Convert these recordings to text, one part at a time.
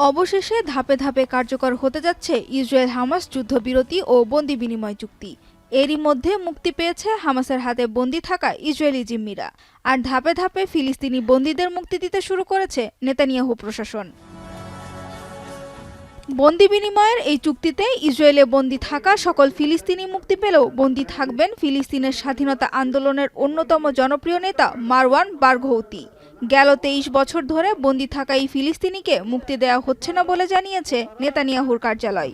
অবশেষে ধাপে ধাপে কার্যকর হতে যাচ্ছে ইসরায়েল হামাস যুদ্ধবিরতি ও বন্দি বিনিময় চুক্তি। এরই মধ্যে মুক্তি পেয়েছে হামাসের হাতে বন্দী থাকা ইসরায়েলি জিম্মিরা, আর ধাপে ধাপে ফিলিস্তিনি বন্দীদের মুক্তি দিতে শুরু করেছে নেতানিয়াহু প্রশাসন। বন্দি বিনিময়ের এই চুক্তিতে ইসরায়েলে বন্দী থাকা সকল ফিলিস্তিনি মুক্তি পেলেও বন্দী থাকবেন ফিলিস্তিনের স্বাধীনতা আন্দোলনের অন্যতম জনপ্রিয় নেতা মারওয়ান বারঘৌতি। গেল ২৩ বছর ধরে বন্দী থাকা এই ফিলিস্তিনিকে মুক্তি দেওয়া হচ্ছে না বলে জানিয়েছে নেতানিয়াহুর কার্যালয়।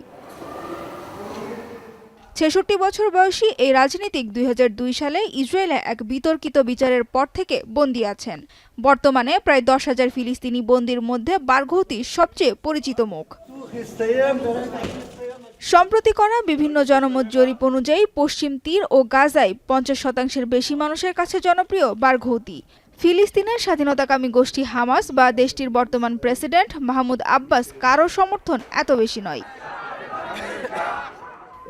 ৬৬ বছর বয়সী এই রাজনীতিক ২০০২ সালে ইসরায়েলে এক বিতর্কিত বিচারের পর থেকে বন্দী আছেন। বর্তমানে প্রায় ১০,০০০ ফিলিস্তিনি বন্দীর মধ্যে বারঘৌতি সবচেয়ে পরিচিত মুখ। সম্প্রতি করা বিভিন্ন জনমত জরিপ অনুযায়ী পশ্চিম তীর ও গাজায় ৫০% বেশি মানুষের কাছে জনপ্রিয় বারঘৌতি। ফিলিস্তিনের স্বাধীনতাকামী গোষ্ঠী হামাস বা দেশটির বর্তমান প্রেসিডেন্ট মাহমুদ আব্বাস কারো সমর্থন এত বেশি নয়।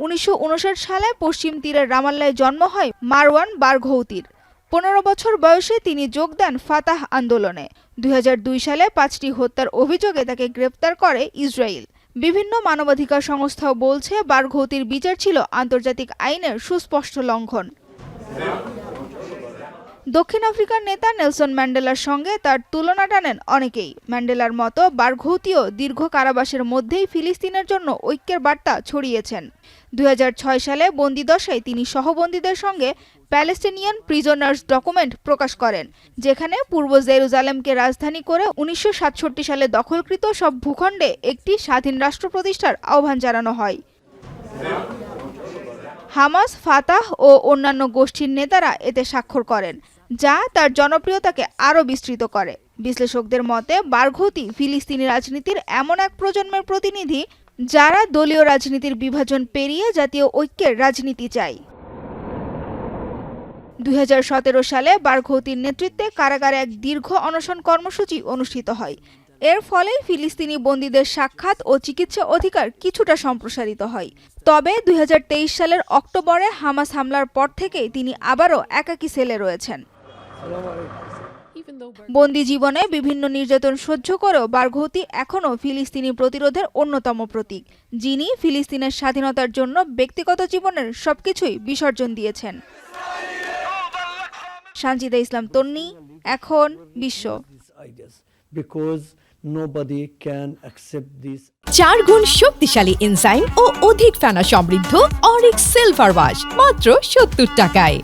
১৯৫৯ সালে পশ্চিম তীরের রামাল্লায় জন্ম হয় মারওয়ান বারঘৌতির। ১৫ বছর বয়সে তিনি যোগ দেন ফাতাহ আন্দোলনে। ২০০২ সালে ৫টি হত্যার অভিযোগে তাকে গ্রেপ্তার করে ইসরায়েল। বিভিন্ন মানবাধিকার সংস্থাও বলছে বারঘৌতির বিচার ছিল আন্তর্জাতিক আইনের সুস্পষ্ট লঙ্ঘন। দক্ষিণ আফ্রিকার নেতা নেলসন ম্যান্ডেলার সঙ্গে তার তুলনা টানেন অনেকেই। ম্যান্ডেলার মতো বারঘৌতিও দীর্ঘ কারাবাসের মধ্যেই ফিলিস্তিনের জন্য ঐক্যের বার্তা ছড়িয়েছেন। ২০০৬ সালে বন্দিদশায় তিনি সহবন্দীদের সঙ্গে প্যালেস্টিনিয়ান প্রিজনার্স ডকুমেন্ট প্রকাশ করেন, যেখানে পূর্ব জেরুজালেমকে রাজধানী করে ১৯৬৭ সালে দখলকৃত সব ভূখণ্ডে একটি স্বাধীন রাষ্ট্র প্রতিষ্ঠার আহ্বান জানানো হয়। হামাস, ফাতাহ ও অন্যান্য গোষ্ঠীর নেতারা এতে স্বাক্ষর করেন, যা তার জনপ্রিয়তাকে আরও বিস্তৃত করে। বিশ্লেষকদের মতে বারঘৌতি ফিলিস্তিনি রাজনীতির এমন এক প্রজন্মের প্রতিনিধি যারা দলীয় রাজনীতির বিভাজন পেরিয়ে জাতীয় ঐক্যের রাজনীতি চায়। ২০১৭ সালে বারঘৌতির নেতৃত্বে কারাগারে এক দীর্ঘ অনশন কর্মসূচি অনুষ্ঠিত হয়। এর ফলে ফিলিস্তিনি বন্দীদের সাক্ষাৎ ও চিকিৎসা অধিকার কিছুটা সম্প্রসারিত হয়। তবে ২০২৩ সালের অক্টোবরে হামাস হামলার পর থেকেই তিনি আবারও একাকী সেলে রয়েছেন। বন্দি জীবনে বিভিন্ন নির্যাতন সহ্য করেও বারঘৌতি এখনও ফিলিস্তিনি প্রতিরোধের অন্যতম প্রতীক, যিনি ফিলিস্তিনের স্বাধীনতার জন্য ব্যক্তিগত জীবনের সবকিছুই বিসর্জন দিয়েছেন। সানজিদা ইসলাম তন্নি, এখন বিশ্ব। 4 গুণ শক্তিশালী এনজাইম ও অধিক ফেনা সমৃদ্ধ অরিক সিলভার ওয়াশ মাত্র 70 টাকায়।